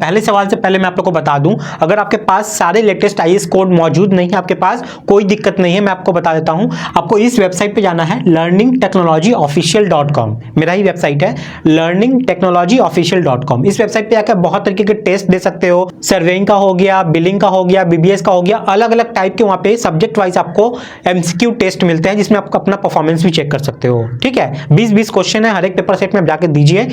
पहले सवाल से पहले मैं आप लोग को बता दूं, अगर आपके पास सारे लेटेस्ट आईएएस कोड मौजूद नहीं है आपके पास, कोई दिक्कत नहीं है, मैं आपको बता देता हूं। आपको इस वेबसाइट पे जाना है learningtechnologyofficial.com, मेरा ही वेबसाइट है learningtechnologyofficial.com। इस वेबसाइट पे आकर बहुत तरीके के टेस्ट दे सकते हो, सर्वेइंग का हो गया, बिलिंग का हो गया, बीबीएस का हो गया, अलग अलग टाइप के वहां पे सब्जेक्ट वाइज आपको एमसीक्यू टेस्ट मिलते हैं जिसमें आपको अपना परफॉर्मेंस भी चेक कर सकते हो। ठीक है, 20-20 क्वेश्चन है हर एक पेपर सेट में, जाके दीजिए।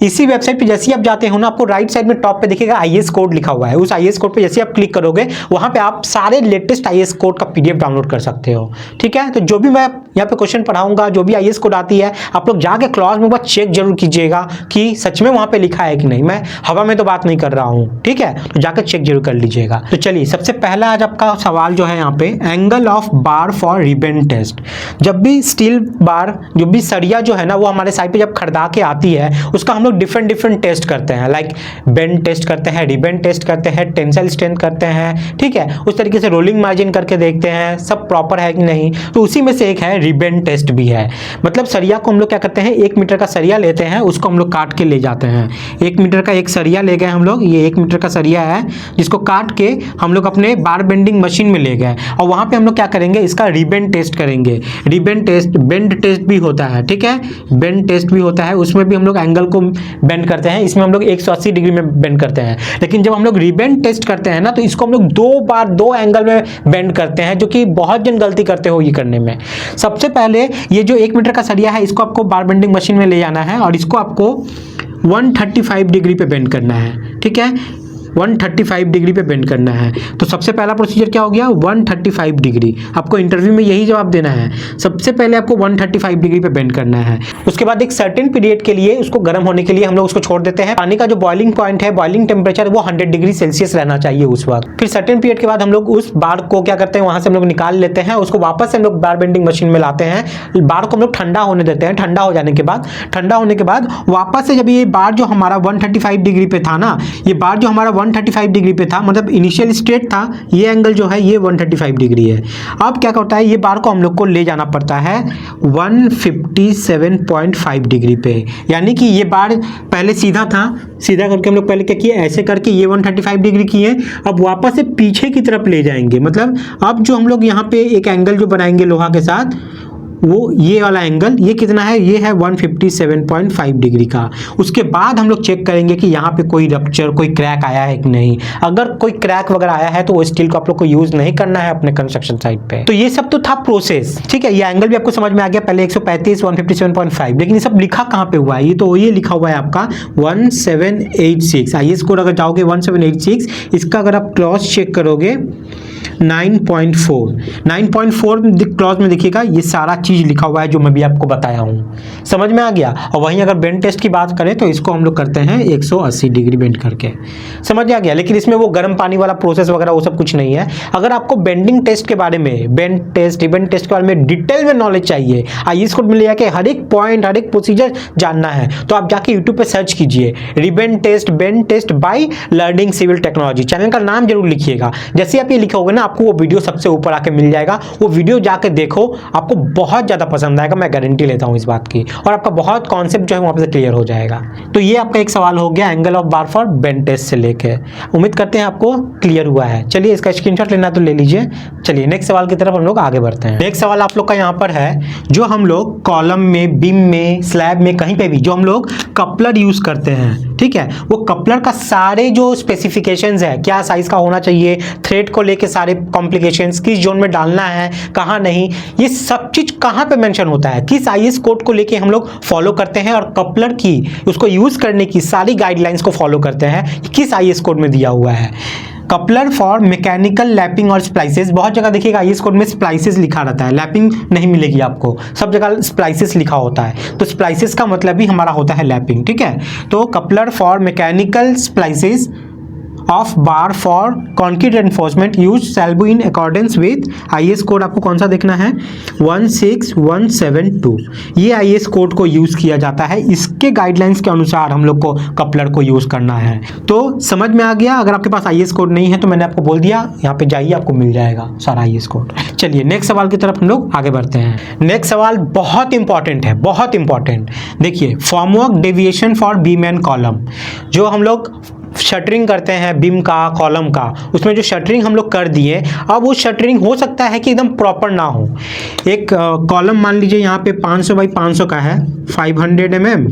इसी वेबसाइट पे जैसे ही आप जाते हो ना, आपको राइट साइड में टॉप पे दिखेगा आईएएस कोड लिखा हुआ है। उस आईएएस कोड पे जैसे आप क्लिक करोगे वहां पे आप सारे लेटेस्ट आईएएस कोड का पीडीएफ डाउनलोड कर सकते हो। ठीक है, तो जो भी मैं यहाँ पे क्वेश्चन पढ़ाऊंगा, जो भी आईएएस कोड आती है, आप लोग जाके क्लास में बस चेक जरूर कीजिएगा कि सच में वहां पे लिखा है कि नहीं। मैं हवा में तो बात नहीं कर रहा हूं, ठीक है, तो जाकर चेक जरूर कर लीजिएगा। तो चलिए, सबसे पहला आज आपका सवाल जो है यहाँ पे, angle of bar for ribbon test. जब भी स्टील बार, जो भी सरिया जो है ना, वो हमारे साइड पे जब खरीदा के आती है, उसका हम लोग डिफरेंट टेस्ट करते हैं, लाइक बेंड टेस्ट करते हैं, रिबन टेस्ट करते हैं, टेंसाइल स्ट्रेंथ करते हैं। ठीक है, उस तरीके से रोलिंग मार्जिन करके देखते हैं सब प्रॉपर है कि नहीं। तो उसी में से एक है रिबन टेस्ट भी है। मतलब सरिया को हम लोग क्या करते हैं, 1 मीटर का सरिया लेते हैं, उसको हम लोग काट के ले जाते हैं। 1 मीटर का एक सरिया ले गए हम लोग, ये 1 मीटर का सरिया है जिसको काट के हम लोग अपने बार बेंडिंग मशीन में ले गए, और वहां पे हम लोग क्या करेंगे, इसका रिबन टेस्ट करेंगे। रिबन टेस्ट, बेंड टेस्ट भी होता है। ठीक है, बेंड टेस्ट भी होता है, उसमें भी हम लोग एंगल को बेंड करते हैं। इसमें हम लोग 180 डिग्री में बेंड करते हैं। लेकिन जब हम लोग रिबन टेस्ट करते हैं ना, तो इसको हम लोग 2 बार 2 एंगल में बेंड करते हैं, जो कि बहुत जन गलती करते हो ये करने में। सबसे पहले ये जो 1 मीटर का सरिया है, इसको आपको बार बेंडिंग मशीन में ले जाना है और इसको आपको 135 डिग्री पे बेंड करना है। ठीक है, 135 डिग्री पे बेंड करना है। तो सबसे पहला प्रोसीजर क्या हो गया, 135 डिग्री। आपको इंटरव्यू में यही जवाब देना है, सबसे पहले आपको 135 डिग्री पे बेंड करना है। उसके बाद एक सर्टेन पीरियड के लिए उसको गर्म होने के लिए हम लोग उसको छोड़ देते हैं। पानी का जो बॉइलिंग पॉइंट है, बॉइलिंग टेम्परेचर, वो 100 डिग्री सेल्सियस रहना चाहिए उस वक्त। फिर सर्टेन पीरियड के बाद हम लोग उस बार को क्या करते हैं, वहां से हम लोग निकाल लेते हैं, उसको वापस से हम लोग बार बेंडिंग मशीन में लाते हैं। बार को हम लोग ठंडा होने देते हैं। ठंडा हो जाने के बाद वापस से जब ये बार जो हमारा 135 डिग्री पे था ना, ये बार जो हमारा 135 डिग्री पे था, मतलब इनिशियल स्टेट था, ये एंगल जो है ये 135 डिग्री है। अब क्या होता है, ये बार को हम लोग को ले जाना पड़ता है 157.5 डिग्री पे। यानी कि ये बार पहले सीधा था, सीधा करके हम लोग पहले क्या किए, ऐसे करके ये 135 डिग्री किए। अब वापस से पीछे की तरफ ले जाएंगे, मतलब अब जो हम लोग यहाँ पे एक एंगल जो बनाएंगे लोहा के साथ, वो ये वाला एंगल, ये कितना है, ये है 157.5 डिग्री का। उसके बाद हम लोग चेक करेंगे कि यहाँ पे कोई रप्चर, कोई क्रैक आया है कि नहीं। अगर कोई क्रैक वगैरह आया है तो वो स्टील को आप लोग को यूज नहीं करना है अपने कंस्ट्रक्शन साइट पे। तो ये सब तो था प्रोसेस। ठीक है, ये एंगल भी आपको समझ में आ गया, पहले 135, 157.5, लेकिन ये सब लिखा कहाँ पे हुआ है, ये तो ये लिखा हुआ है आपका 1786। आईएएस कोड अगर जाओगे 1786, इसका अगर आप क्लॉज चेक करोगे 9.4 क्लॉज में देखिएगा, ये सारा चीज लिखा हुआ है जो मैं भी आपको बताया हूँ। समझ में आ गया। और वहीं अगर बेंड टेस्ट की बात करें तो इसको हम लोग करते हैं 180 डिग्री बेंड करके। समझ आ गया। लेकिन इसमें वो गर्म पानी वाला प्रोसेस वगैरह वो सब कुछ नहीं है। अगर आपको बेंडिंग टेस्ट के बारे में, बेंड टेस्ट, रिबन टेस्ट के बारे में डिटेल में नॉलेज चाहिए, आईएएस कोड में ले जाके हर एक पॉइंट, हर एक प्रोसीजर जानना है, तो आप जाके यूट्यूब पे सर्च कीजिए ribbon test, bend test by learning civil technology. Channel का नाम जरूर लिखिएगा। जैसे आप ये लिखोगे ना, आपको वो वीडियो सबसे ऊपर आके मिल जाएगा। वो वीडियो जाके देखो, आपको बहुत ज्यादा पसंद आएगा, मैं गारंटी लेता हूं इस बात की। और आपका बहुत कॉन्सेप्ट जो है वहां पे से क्लियर हो जाएगा। तो ये आपका एक सवाल हो गया angle of bar for bend test से लेके। उम्मीद करते हैं आपको क्लियर हुआ है। चलिए, इसका स्क्रीनशॉट लेना तो ले लीजिए। चलिए नेक्स्ट सवाल की तरफ हम लोग आगे बढ़ते हैं। नेक्स्ट सवाल आप लोग का यहाँ पर है, जो हम लोग कॉलम में, बीम में, स्लैब में, कहीं पे भी जो हम लोग कपलर यूज करते हैं, ठीक है, वो कपलर का सारे जो स्पेसिफिकेशंस है, क्या साइज का होना चाहिए, थ्रेड को लेके सारे कॉम्प्लिकेशंस, किस जोन में डालना है, कहाँ नहीं, ये सब चीज कहाँ पे मेंशन होता है, किस आईएएस कोड को लेके हम लोग फॉलो करते हैं, और कपलर की उसको यूज करने की सारी गाइडलाइंस को फॉलो करते हैं, किस आईएएस कोड में दिया हुआ है। कपलर फॉर मैकेनिकल लैपिंग और स्प्लाइसेस, बहुत जगह देखिएगा आईएएस कोड में स्प्लाइसेस लिखा रहता है, लैपिंग नहीं मिलेगी आपको, सब जगह स्प्लाइसेस लिखा होता है। तो स्प्लाइसेस का मतलब ही हमारा होता है लैपिंग, ठीक है। तो coupler for mechanical splices of bar for concrete enforcement use shall be in accordance with IAS code. आपको कौन सा देखना है, 16172। ये आईएएस कोड को यूज किया जाता है, इसके गाइडलाइंस के अनुसार हम लोग को कपलर को यूज करना है। तो समझ में आ गया। अगर आपके पास आईएएस कोड नहीं है तो मैंने आपको बोल दिया, यहाँ पे जाइए, आपको मिल जाएगा सारा आईएएस कोड। चलिए नेक्स्ट सवाल की तरफ हम लोग आगे बढ़ते हैं। नेक्स्ट सवाल बहुत इंपॉर्टेंट है, बहुत इंपॉर्टेंट। देखिए, formwork deviation for beam and column, जो हम लोग शटरिंग करते हैं बीम का कॉलम का, उसमें जो शटरिंग हम लोग कर दिए, अब वो शटरिंग हो सकता है कि एकदम प्रॉपर ना हो। एक कॉलम मान लीजिए यहाँ पे 500 बाई 500 का है, 500 mm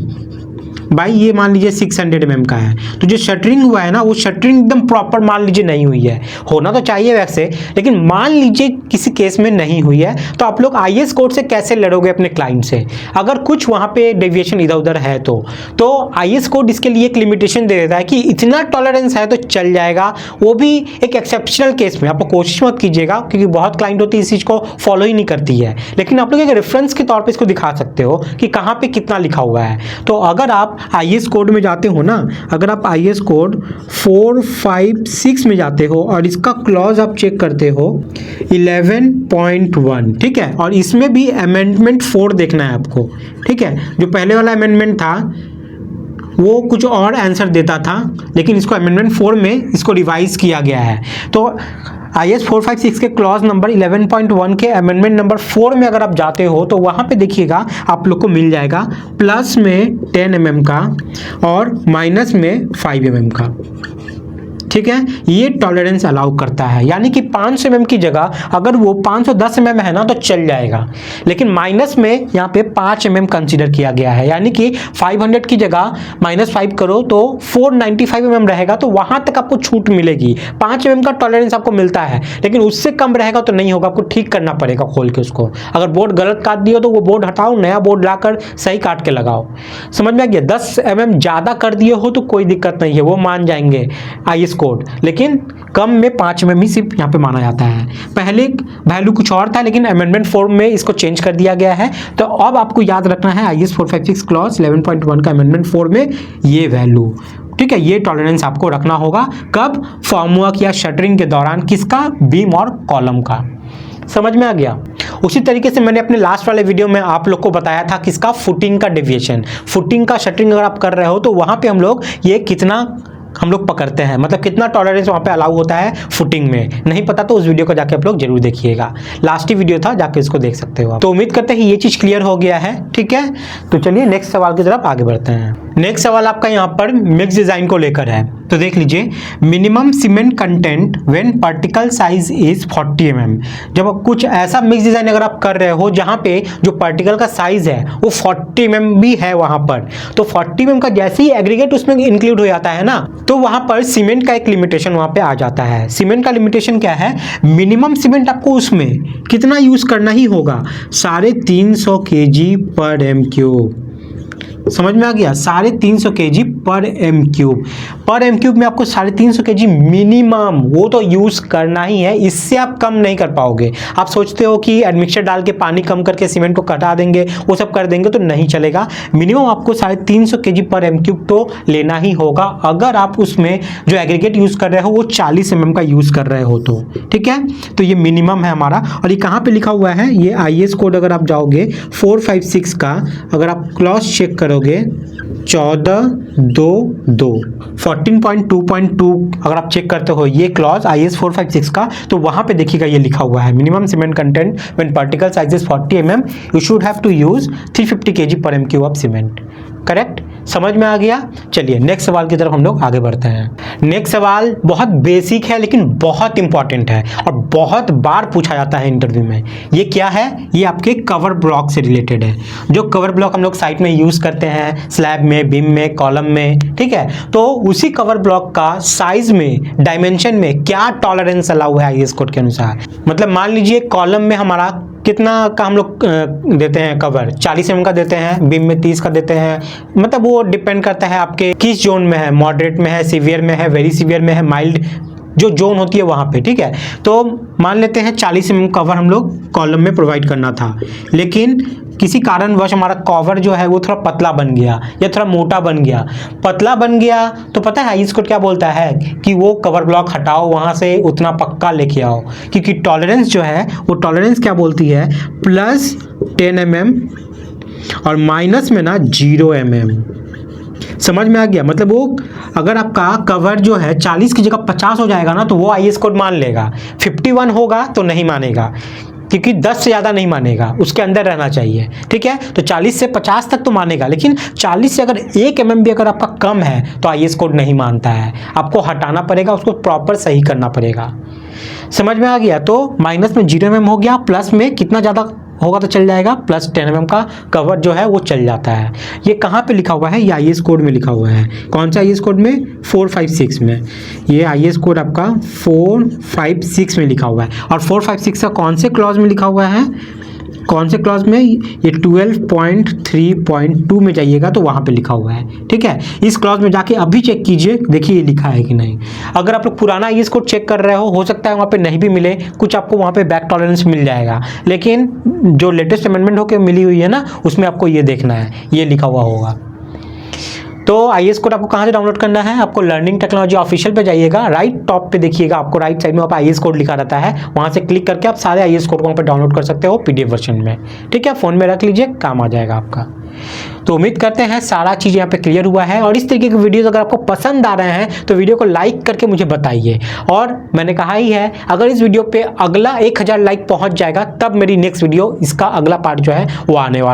बाई ये मान लीजिए 600 mm का है, तो जो शटरिंग हुआ है ना वो शटरिंग एकदम प्रॉपर मान लीजिए नहीं हुई है, होना तो चाहिए वैसे, लेकिन मान लीजिए किसी केस में नहीं हुई है, तो आप लोग आईएस कोड से कैसे लड़ोगे अपने क्लाइंट से? अगर कुछ वहाँ पे डेविएशन इधर उधर है तो आईएस कोड इसके लिए एक लिमिटेशन दे देता है कि इतना टॉलरेंस है तो चल जाएगा, वो भी एक एक्सेप्शनल केस में। आपको कोशिश मत कीजिएगा क्योंकि बहुत क्लाइंट होती है इस चीज़ को फॉलो ही नहीं करती है, लेकिन आप लोग एक रेफरेंस के तौर पर इसको दिखा सकते हो कि कहाँ पे कितना लिखा हुआ है। तो अगर आप आईएस कोड में जाते हो ना, अगर आप आईएस कोड 456 में जाते हो और इसका क्लॉज आप चेक करते हो 11.1, ठीक है, और इसमें भी अमेंडमेंट 4 देखना है आपको, ठीक है। जो पहले वाला अमेंडमेंट था वो कुछ और आंसर देता था, लेकिन इसको अमेंडमेंट 4 में इसको रिवाइज किया गया है। तो IS 456 के क्लॉज नंबर 11.1 के अमेंडमेंट नंबर 4 में अगर आप जाते हो तो वहाँ पे देखिएगा आप लोग को मिल जाएगा प्लस में 10 mm का और माइनस में 5 mm का, ठीक है। ये टॉलरेंस अलाउ करता है, यानी कि 500 mm की जगह अगर वो 510 mm है ना तो चल जाएगा, लेकिन माइनस में यहाँ पे 5 mm कंसीडर किया गया है, यानी कि 500 की जगह -5 करो तो 495 mm रहेगा, तो वहाँ तक आपको छूट मिलेगी। 5 mm का टॉलरेंस आपको मिलता है, लेकिन उससे कम रहेगा तो नहीं होगा, आपको ठीक करना पड़ेगा खोल के उसको। अगर बोर्ड गलत काट दिया तो वो बोर्ड हटाओ, नया बोर्ड लाकर सही काट के लगाओ। समझ में आ गया? 10 mm ज़्यादा कर दिए हो तो कोई दिक्कत नहीं है, वो मान जाएंगे आईएस कोड, लेकिन कम में 5 mm ही सिर्फ यहाँ पे माना जाता है। पहले वैल्यू कुछ और था, लेकिन अमेंडमेंट 4 में इसको चेंज कर दिया गया है। तो अब आपको याद रखना है IS 456 क्लॉज 11.1 का अमेंडमेंट 4 में ये वैल्यू, ठीक है, ये टॉलरेंस आपको रखना होगा। कब? फॉर्मवर्क या शटरिंग के दौरान। किसका? बीम और कॉलम का। समझ में आ गया? उसी तरीके से मैंने अपने लास्ट वाले वीडियो में आप लोग को बताया था किसका? फुटिंग का डेविएशन। फुटिंग का शटरिंग अगर आप कर रहे हो तो वहाँ पे हम लोग ये कितना हम लोग पकड़ते हैं, मतलब कितना टॉलरेंस वहाँ पे अलाउ होता है फुटिंग में। नहीं पता तो उस वीडियो को जाके आप लोग जरूर देखिएगा, लास्ट ही वीडियो था, जाके इसको देख सकते हो। तो उम्मीद करते हैं ये चीज़ क्लियर हो गया है, ठीक है। तो चलिए नेक्स्ट सवाल की तरफ आगे बढ़ते हैं। नेक्स्ट सवाल आपका यहाँ पर मिक्स डिज़ाइन को लेकर है, तो देख लीजिए। Minimum cement content when particle size is 40 mm। जब कुछ ऐसा मिक्स डिज़ाइन अगर आप कर रहे हो जहाँ पे जो पार्टिकल का साइज है वो 40 mm भी है वहाँ पर, तो 40 mm का जैसे ही एग्रीगेट उसमें इंक्लूड हो जाता है ना, तो वहाँ पर सीमेंट का एक लिमिटेशन वहाँ पे आ जाता है। सीमेंट का लिमिटेशन क्या है? मिनिमम सीमेंट आपको उसमें कितना यूज़ करना ही होगा? 350 kg पर m3। समझ में आ गया? 350 kg पर m3। पर m3 में आपको 350 kg मिनिमम वो तो यूज़ करना ही है, इससे आप कम नहीं कर पाओगे। आप सोचते हो कि एडमिक्सचर डाल के पानी कम करके सीमेंट को कटा देंगे, वो सब कर देंगे, तो नहीं चलेगा। मिनिमम आपको 350 kg पर m3 तो लेना ही होगा, अगर आप उसमें जो एग्रीगेट यूज़ कर रहे हो वो 40 mm का यूज़ कर रहे हो तो, ठीक है। तो ये मिनिमम है हमारा। और ये कहाँ पर लिखा हुआ है? ये IS कोड अगर आप जाओगे 456 का, अगर आप क्लॉज चेक करोगे 14.2.2 14.2.2 अगर आप चेक करते हो ये क्लॉज IS 456 का, तो वहाँ पे देखिएगा ये लिखा हुआ है minimum cement content when particle size is 40 mm you should have to use 350 kg पर m3 ऑफ सीमेंट। करेक्ट? समझ में आ गया? चलिए नेक्स्ट सवाल की तरफ हम लोग आगे बढ़ते हैं। नेक्स्ट सवाल बहुत बेसिक है लेकिन बहुत इंपॉर्टेंट है और बहुत बार पूछा जाता है इंटरव्यू में। ये क्या है? ये आपके कवर ब्लॉक से रिलेटेड है। जो कवर ब्लॉक हम लोग साइट में यूज करते हैं, स्लैब में, बीम में, कॉलम में, ठीक है। तो उसी कवर ब्लॉक का साइज में, डायमेंशन में क्या टॉलरेंस अलाउ है IS कोड के अनुसार। मतलब मान लीजिए कॉलम में हमारा कितना का हम लोग देते हैं कवर? 40 mm का देते हैं, बीम में 30 का देते हैं, मतलब वो डिपेंड करता है आपके किस जोन में है, मॉडरेट में है, सीवियर में है, वेरी सीवियर में है, माइल्ड जो जोन होती है वहाँ पे, ठीक है। तो मान लेते हैं 40 mm कवर हम लोग कॉलम में प्रोवाइड करना था, लेकिन किसी कारणवश हमारा कवर जो है वो थोड़ा पतला बन गया या थोड़ा मोटा बन गया। पतला बन गया तो पता है इसको क्या बोलता है कि वो कवर ब्लॉक हटाओ, वहाँ से उतना पक्का लेके आओ, क्योंकि टॉलरेंस जो है वो टॉलरेंस क्या बोलती है? +10 mm और माइनस में ना 0 mm। समझ में आ गया? मतलब वो अगर आपका कवर जो है 40 की जगह 50 हो जाएगा ना तो वो IS कोड मान लेगा, 51 होगा तो नहीं मानेगा। क्योंकि 10 से ज़्यादा नहीं मानेगा, उसके अंदर रहना चाहिए, ठीक है। तो 40 से 50 तक तो मानेगा, लेकिन 40 से अगर 1 mm भी अगर आपका कम है तो आईएस कोड नहीं मानता है, आपको हटाना पड़ेगा, उसको प्रॉपर सही करना पड़ेगा। समझ में आ गया? तो माइनस में 0 mm हो गया, प्लस में कितना ज़्यादा होगा तो चल जाएगा, प्लस 10 mm का कवर जो है वो चल जाता है। ये कहाँ पे लिखा हुआ है? ये आईएस कोड में लिखा हुआ है। कौन सा आईएस कोड में? 456 में। ये आईएस कोड आपका 456 में लिखा हुआ है। और 456 का कौन से क्लॉज में लिखा हुआ है? कौन से क्लॉज में? ये 12.3.2 में जाइएगा तो वहाँ पे लिखा हुआ है, ठीक है। इस क्लॉज में जाके अभी चेक कीजिए, देखिए ये लिखा है कि नहीं। अगर आप लोग पुराना आईएस कोड चेक कर रहे हो सकता है वहाँ पे नहीं भी मिले, कुछ आपको वहाँ पे बैक टॉलरेंस मिल जाएगा, लेकिन जो लेटेस्ट अमेंडमेंट होकर मिली हुई है ना, उसमें आपको ये देखना है, ये लिखा हुआ होगा। तो आईएस कोड आपको कहाँ से डाउनलोड करना है? आपको लर्निंग टेक्नोलॉजी ऑफिशियल पे जाइएगा, राइट टॉप पे देखिएगा, आपको राइट साइड में वहाँ पे आईएस कोड लिखा रहता है, वहाँ से क्लिक करके आप सारे आईएस कोड को वहाँ पे डाउनलोड कर सकते हो पीडीएफ वर्जन में, ठीक है। फ़ोन में रख लीजिए, काम आ जाएगा आपका। तो उम्मीद करते हैं सारा चीज़ यहाँ पे क्लियर हुआ है। और इस तरीके के वीडियोस अगर आपको पसंद आ रहे हैं तो वीडियो को लाइक करके मुझे बताइए। और मैंने कहा ही है, अगर इस वीडियो पे अगला 1000 लाइक पहुँच जाएगा तब मेरी नेक्स्ट वीडियो, इसका अगला पार्ट जो है वो आने वाला